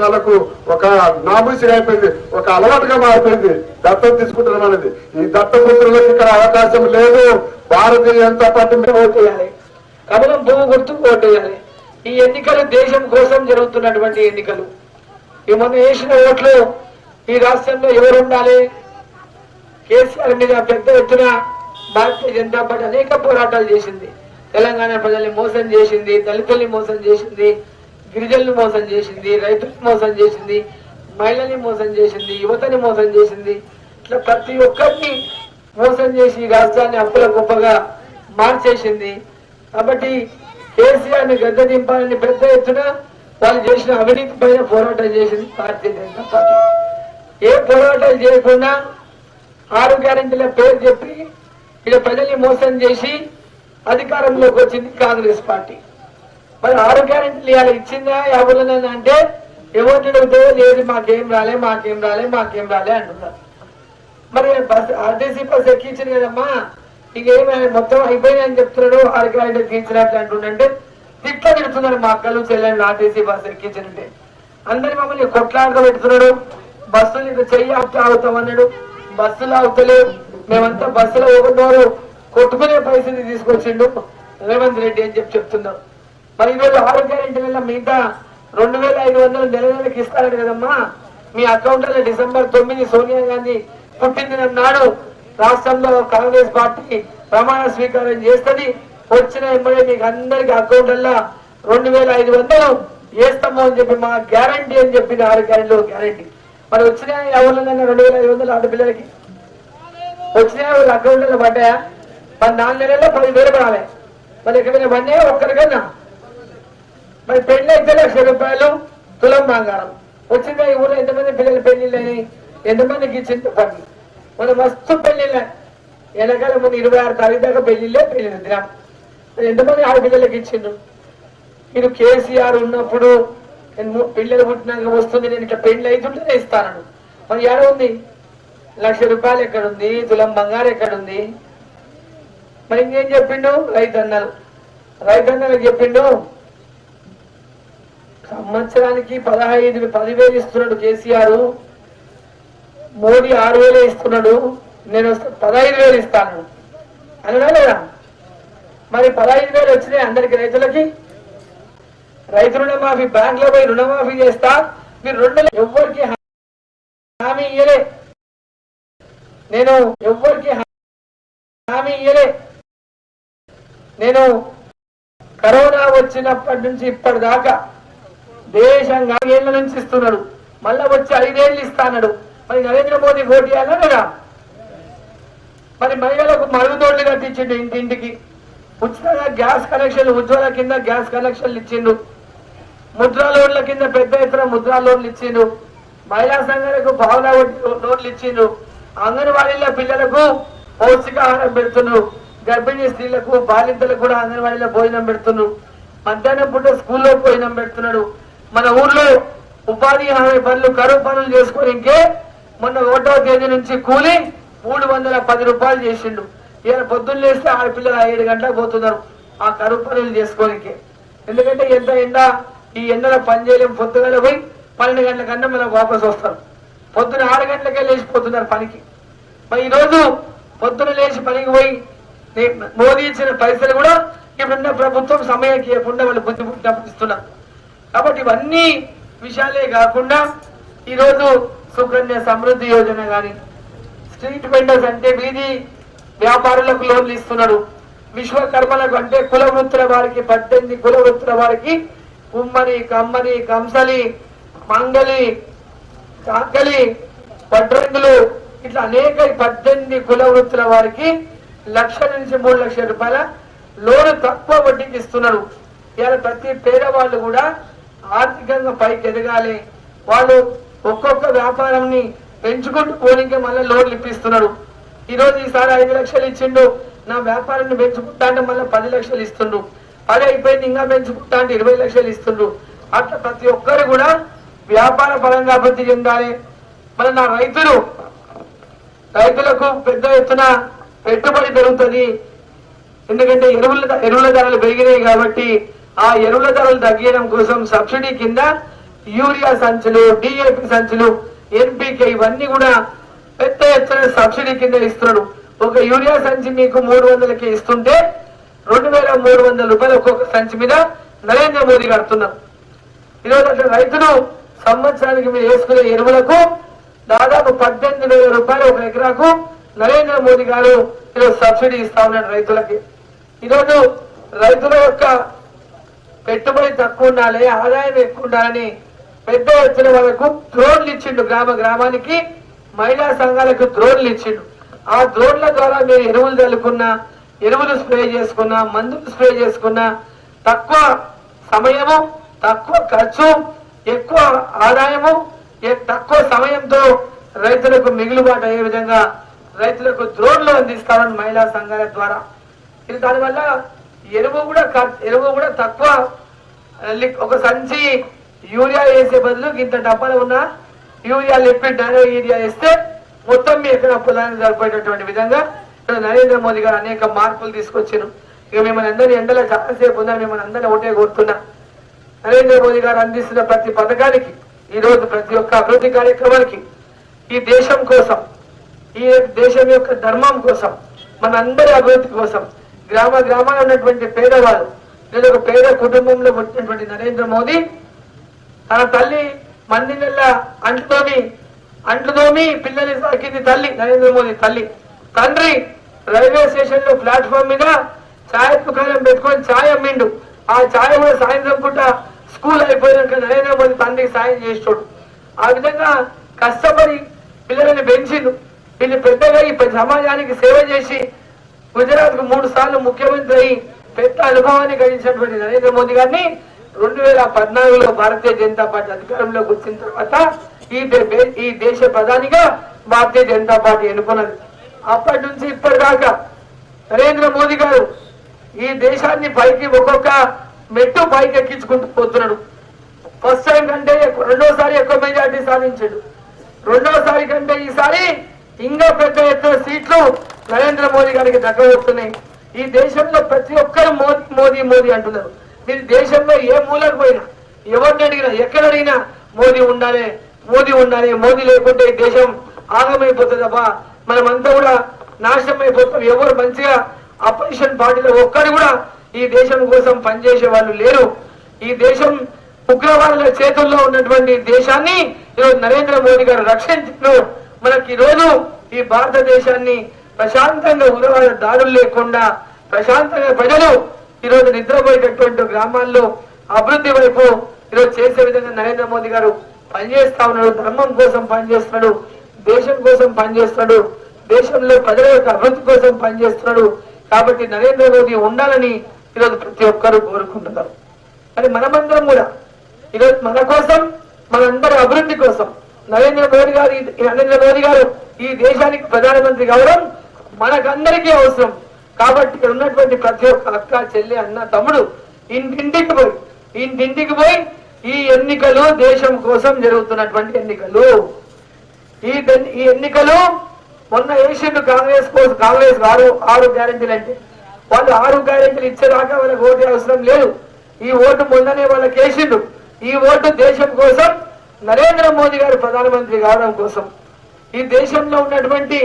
వాళ్ళకు ఒక నామూసిగా అయిపోయింది, ఒక అలవాటుగా మారిపోయింది దత్తం తీసుకుంటున్నాం అనేది. ఈ దత్తపుత్రులకు ఇక్కడ అవకాశం లేదు. భారతీయ జనతా పార్టీ ఓటేయాలి, కమలం పువ్వు గుర్తుకు ఓటేయాలి. ఈ ఎన్నికలు దేశం కోసం జరుగుతున్నటువంటి ఎన్నికలు. ఈ మొన్న వేసిన ఓట్లు ఈ రాష్ట్రంలో ఎవరు ఉండాలి? కేసీఆర్ మీద పెద్ద ఎత్తున భారతీయ జనతా పార్టీ అనేక పోరాటాలు చేసింది. తెలంగాణ ప్రజల్ని మోసం చేసింది, దళితుల్ని మోసం చేసింది, గిరిజనులు మోసం చేసింది, రైతులను మోసం చేసింది, మహిళల్ని మోసం చేసింది, యువతని మోసం చేసింది. ఇట్లా ప్రతి ఒక్కరిని మోసం చేసి ఈ రాష్ట్రాన్ని అప్పుల గొప్పగా మార్చేసింది. కాబట్టి కేసీఆర్ ని గద్దె దింపాలని పెద్ద ఎత్తున వాళ్ళు చేసిన అవినీతి పైన పోరాటం చేసింది భారతీయ జనతా పార్టీ. ఏ పోరాటాలు చేయకుండా 6 గ్యారెంటీల పేరు చెప్పి ఇలా ప్రజల్ని మోసం చేసి అధికారంలోకి వచ్చింది కాంగ్రెస్ పార్టీ. మరి 6 గ్యారెంటీలు ఇవాళ ఇచ్చిందా ఎవరినైనా అంటే ఎవరిని అడిగితే లేదు, మాకేం రాలే అంటున్నారు. మరి బస్ ఆర్టీసీ బస్ ఎక్కించింది కదమ్మా, ఇంకేమైనా మొత్తం అయిపోయిందని చెప్తున్నాడు. 6 గ్యారెంటీలు ఎక్కించినట్లు అంటుండే తిట్లా పెడుతున్నాడు. మా అక్కలు చెల్లెళ్ళు ఆర్టీసీ బస్ ఎక్కించినట్టే అందరి మమ్మల్ని కొట్లాడక పెడుతున్నాడు. బస్సులు ఇక చెయ్యి ఆగుతామన్నాడు, బస్సులు ఆగుతలేవు. మేమంతా బస్సులో ఒకటోరు కొట్టుకునే పరిస్థితి తీసుకొచ్చిండు రేవంత్ రెడ్డి అని చెప్తున్నాం. మరి ఈరోజు 6 గ్యారెంటీల మిగతా 2500 నెలకి ఇస్తారని కదమ్మా. మీ అకౌంట్లో డిసెంబర్ 9 సోనియా గాంధీ పుట్టిందిన నాడు రాష్ట్రంలో కాంగ్రెస్ పార్టీ ప్రమాణ స్వీకారం చేస్తుంది. వచ్చిన ఎంబడే మీకు అందరికి అకౌంట్లలో 2500 వేస్తాము అని చెప్పి మా గ్యారంటీ అని చెప్పింది. 6 గ్యారెంటీలు గ్యారంటీ. మరి వచ్చిన ఎవరినైనా 2500 ఆడపిల్లలకి వచ్చిన వాళ్ళ అకౌంట్లో పడ్డాయా? మరి 4 నెలల్లో 10,000 పడాలి. మరి ఎక్కడైనా పడినా ఒక్కరికన్నా. మరి పెళ్లి అయితే ₹1,00,000 తులం బంగారం వచ్చిందా? ఈ ఊళ్ళో ఎంతమంది పిల్లలు పెళ్లిళ్ళు అయినాయి, ఎంతమందికి ఇచ్చింది పని. మన మస్తు పెళ్లిళ్ళ వెనకాల మన 26 తారీఖు దాకా పెళ్లిళ్ళే దినం. ఎంతమంది ఆడపిల్లలకి ఇచ్చిండ్రు? మీరు కేసీఆర్ ఉన్నప్పుడు పిల్లలు పుట్టినాక వస్తుంది, నేను ఇట్లా పెళ్లి అవుతుంటేనే ఇస్తాను. మరి ఏడ ఉంది? ₹1,00,000 ఎక్కడుంది? తులం బంగారం ఎక్కడుంది? మరి ఇంకేం చెప్పిండు? రైతన్నలకు చెప్పిండు సంవత్సరానికి 10,000 ఇస్తున్నాడు కేసీఆర్, మోడీ 6,000 ఇస్తున్నాడు, నేను 15,000 ఇస్తాను అనడా లేదా? మరి 15,000 వచ్చినాయి అందరికి రైతులకి. రైతు రుణమాఫీ బ్యాంక్ లో పోయి రుణమాఫీ చేస్తా, మీరు 2 ఎవరికి హామీ ఇయ్యలే. నేను ఎవరికి హామీ ఇయ్యలే. నేను కరోనా వచ్చినప్పటి నుంచి ఇప్పటిదాకా దేశంగా 4 ఏళ్ల నుంచి ఇస్తున్నాడు, మళ్ళా వచ్చి 5 ఏళ్ళు ఇస్తాడు. మరి నరేంద్ర మోదీ ఓటు చేయాలా లేదా? మరి మహిళలకు మరుగుదొడ్లు కట్టించిండు, ఇంటింటికి ఉచితంగా గ్యాస్ కనెక్షన్లు, ఉజ్వల కింద గ్యాస్ కనెక్షన్లు ఇచ్చిండు, ముద్రా లోన్ల కింద పెద్ద ఎత్తున ముద్రా లోన్లు ఇచ్చిండు, మహిళా సంఘాలకు భావన లోన్లు ఇచ్చిండు, అంగన్వాడీల పిల్లలకు పౌష్టికాహారం పెడుతున్నారు, గర్భిణీ స్త్రీలకు బాలింతలకు కూడా అంగన్వాడీలో భోజనం పెడుతున్నారు, మధ్యాహ్నం పూట స్కూల్లో భోజనం పెడుతున్నాడు. మన ఊర్లో ఉపాధి హామీ పనులు, కరువు పనులు చేసుకోనికే మొన్న 1వ తేదీ నుంచి కూలి ₹310 చేసిండు. ఇలా పొద్దున్న లేస్తే ఆడపిల్లలు 7 గంటలకు పోతున్నారు ఆ కరువు పనులు చేసుకోనికే. ఎందుకంటే ఎంత ఎండ, ఈ ఎండలో పని చేయలేము. పొద్దుగల పోయి 12 గంటల కన్నా మనకు వాపసు వస్తారు. పొద్దున 6 గంటలకే లేచిపోతున్నారు పనికి. మరి ఈరోజు పొద్దున లేచి పనికి పోయి మోదీ ఇచ్చిన పైసలు కూడా ఇప్పుడున్న ప్రభుత్వం సమయానికి ఇవ్వకుండా వాళ్ళు బుద్ధి పుట్టినప్పుడు ఇస్తున్నారు. కాబట్టి ఇవన్నీ విషయాలే కాకుండా ఈరోజు సుకన్య సమృద్ధి యోజన కానీ, స్ట్రీట్ వెండర్స్ అంటే వీధి వ్యాపారులకు లోన్లు ఇస్తున్నాడు, విశ్వకర్మలకు అంటే కుల వృత్తుల వారికి 18 కుల వృత్తుల వారికి కుమ్మరి, కమ్మరి, కంసలి, మంగలి, కాకలి, వడ్రంగులు ఇట్లా అనేక 18 కుల వృత్తుల వారికి ₹1,00,000 నుంచి ₹3,00,000 లోను తక్కువ వడ్డీకి ఇస్తున్నాడు. ఇవాళ ప్రతి పేదవాళ్ళు కూడా ఆర్థికంగా పైకి ఎదగాలి, వాళ్ళు ఒక్కొక్క వ్యాపారాన్ని పెంచుకుంటూ పోనీకే మళ్ళీ లోన్లు ఇప్పిస్తున్నాడు. ఈరోజు ఈసారి 5 లక్షలు ఇచ్చిండు, నా వ్యాపారాన్ని పెంచుకుంటా అంటే మళ్ళీ 10 లక్షలు ఇస్తుండ్రు, అదే అయిపోయింది ఇంకా పెంచుకుంటా అంటే 20 లక్షలు ఇస్తుండ్రు. అట్లా ప్రతి ఒక్కరు కూడా వ్యాపార పరంగా అభివృద్ధి చెందాలి. మరి నా రైతులకు పెద్ద ఎత్తున పెట్టుబడి పెరుగుతుంది. ఎందుకంటే ఎరువుల ధరలు పెరిగినాయి కాబట్టి ఆ ఎరువుల ధరలు తగ్గించడం కోసం సబ్సిడీ కింద యూరియా సంచులు, డిఏపి సంచులు, ఎన్పికే ఇవన్నీ కూడా పెద్ద ఎత్తున సబ్సిడీ కింద ఇస్తున్నాడు. ఒక యూరియా సంచి మీకు 300కి ఇస్తుంటే 2300 రూపాయలు ఒక్కొక్క సంచి మీద నరేంద్ర మోదీ కడుతున్నారు. ఈరోజు అట్లా రైతులు సంవత్సరానికి మీరు వేసుకునే ఎరువులకు దాదాపు 18,000 రూపాయలు ఒక ఎకరాకు నరేంద్ర మోదీ గారు ఈరోజు సబ్సిడీ ఇస్తా ఉన్నాడు రైతులకి. ఈరోజు రైతుల యొక్క పెట్టుబడి తక్కువ ఉండాలి, ఆదాయం ఎక్కువ ఉండాలని పెద్ద ఎత్తున వాళ్ళకు డ్రోన్లు ఇచ్చిండు. గ్రామానికి మహిళా సంఘాలకు డ్రోన్లు ఇచ్చిండు. ఆ డ్రోన్ల ద్వారా మీరు ఎరువులు చల్లుకున్నా, ఎరువులు స్ప్రే చేసుకున్నా, మందులు స్ప్రే చేసుకున్నా తక్కువ సమయము, తక్కువ ఖర్చు, ఎక్కువ ఆదాయము, తక్కువ సమయంతో రైతులకు మిగులుబాటు అయ్యే విధంగా రైతులకు డ్రోన్లు అందిస్తామని మహిళా సంఘాల ద్వారా. ఇది దానివల్ల ఎరువు కూడా తక్కువ. ఒక సంచి యూరియా వేసే బదులు ఇంత డబ్బాలు ఉన్న యూరియా లిక్విడ్ నానో యూరియా వేస్తే మొత్తం మీ ఎక్కడ పొలానికి సరిపోయేటటువంటి విధంగా నరేంద్ర మోదీ గారు అనేక మార్పులు తీసుకొచ్చారు. ఇక మిమ్మల్ని అందరినీ ఎండలో చాలాసేపు ఉన్నా మిమ్మల్ని అందరినీ ఒకటే కోరుతున్నా, నరేంద్ర మోదీ గారు అందిస్తున్న ప్రతి పథకానికి, ఈ రోజు ప్రతి ఒక్క అభివృద్ధి కార్యక్రమానికి, ఈ దేశం కోసం, ఈ దేశం యొక్క ధర్మం కోసం, మనందరి అభివృద్ధి కోసం, గ్రామాల్లో ఉన్నటువంటి పేదవాళ్ళు, లేదా ఒక పేద కుటుంబంలో పుట్టినటువంటి నరేంద్ర మోదీ తన తల్లి మంది నెల అంట్లు తోమి పిల్లల్ని సాకింది తల్లి నరేంద్ర మోదీ తల్లి. తండ్రి రైల్వే స్టేషన్ లో ప్లాట్ఫామ్ మీద ఛాయ్ దుకాణం పెట్టుకొని ఛాయ్ అమ్మిండు. ఆ ఛాయ్ కూడా సాయంత్రం పూట స్కూల్ అయిపోయినాక నరేంద్ర మోదీ తండ్రికి సాయం చేస్తాడు. ఆ విధంగా కష్టపడి పిల్లలని పెంచిండు. వీళ్ళు పెద్దగా ఈ సమాజానికి సేవ చేసి గుజరాత్ కు 3 సార్లు ముఖ్యమంత్రి అయి పెద్ద అనుభవాన్ని గడించినటువంటి నరేంద్ర మోదీ గారిని 2014లో భారతీయ జనతా పార్టీ అధికారంలోకి వచ్చిన తర్వాత ఈ దేశ ప్రధానిగా భారతీయ జనతా పార్టీ ఎన్నుకున్నది. అప్పటి నుంచి ఇప్పటిదాకా నరేంద్ర మోదీ గారు ఈ దేశాన్ని పైకి ఒక్కొక్క మెట్టు పైకి ఎక్కించుకుంటూ పోతున్నాడు. ఫస్ట్ టైం కంటే రెండోసారి ఎక్కువ మెజార్టీ సాధించాడు. రెండోసారి కంటే ఈసారి ఇంకా పెద్ద ఎత్తున సీట్లు నరేంద్ర మోదీ గారికి దక్కబోతున్నాయి. ఈ దేశంలో ప్రతి ఒక్కరు మోదీ మోదీ మోదీ అంటున్నారు. మీరు దేశంలో ఏ మూలకు పోయినా, ఎవరిని అడిగినా, ఎక్కడ అడిగినా మోదీ ఉండాలి, మోదీ ఉండాలి, మోదీ లేకుంటే ఈ దేశం ఆగమైపోతుంది తప్ప మనమంతా కూడా నాశనం అయిపోతాం. ఎవరు మంచిగా అపోజిషన్ పార్టీలో ఒక్కరు కూడా ఈ దేశం కోసం పనిచేసే వాళ్ళు లేరు. ఈ దేశం ఉగ్రవాదుల చేతుల్లో ఉన్నటువంటి దేశాన్ని ఈరోజు నరేంద్ర మోదీ గారు రక్షించారు. మనకి ఈరోజు ఈ భారతదేశాన్ని ప్రశాంతంగా ఉగ్రవాద దాడులు లేకుండా ప్రశాంతంగా ప్రజలు ఈరోజు నిద్రపోయేటటువంటి గ్రామాల్లో అభివృద్ధి వైపు ఈరోజు చేసే విధంగా నరేంద్ర మోదీ గారు పనిచేస్తా ఉన్నాడు. ధర్మం కోసం పనిచేస్తున్నాడు, దేశం కోసం పనిచేస్తున్నాడు, దేశంలో ప్రజల యొక్క అభివృద్ధి కోసం పనిచేస్తున్నాడు. కాబట్టి నరేంద్ర మోదీ ఉండాలని ఈరోజు ప్రతి ఒక్కరూ కోరుకుంటున్నారు. కానీ మనమందరం కూడా ఈరోజు మన కోసం, మనందరి అభివృద్ధి కోసం నరేంద్ర మోదీ గారు ఈ దేశానికి ప్రధానమంత్రి కావడం మనకందరికీ అవసరం. కాబట్టి ఇక్కడ ఉన్నటువంటి ప్రతి ఒక్క అక్క, చెల్లి, అన్న, తమ్ముడు ఇంటింటికి పోయి ఈ ఎన్నికలు దేశం కోసం జరుగుతున్నటువంటి ఎన్నికలు. ఈ ఎన్నికలు మొన్న వేసిండు కాంగ్రెస్ 6 గ్యారెంటీలు అంటే వాళ్ళు 6 గ్యారెంటీలు ఇచ్చేదాకా వాళ్ళకి ఓటు అవసరం లేదు. ఈ ఓటు మొన్ననే వాళ్ళకి వేసిండు. ఈ ఓటు దేశం కోసం, నరేంద్ర మోదీ గారు ప్రధానమంత్రి కావడం కోసం, ఈ దేశంలో ఉన్నటువంటి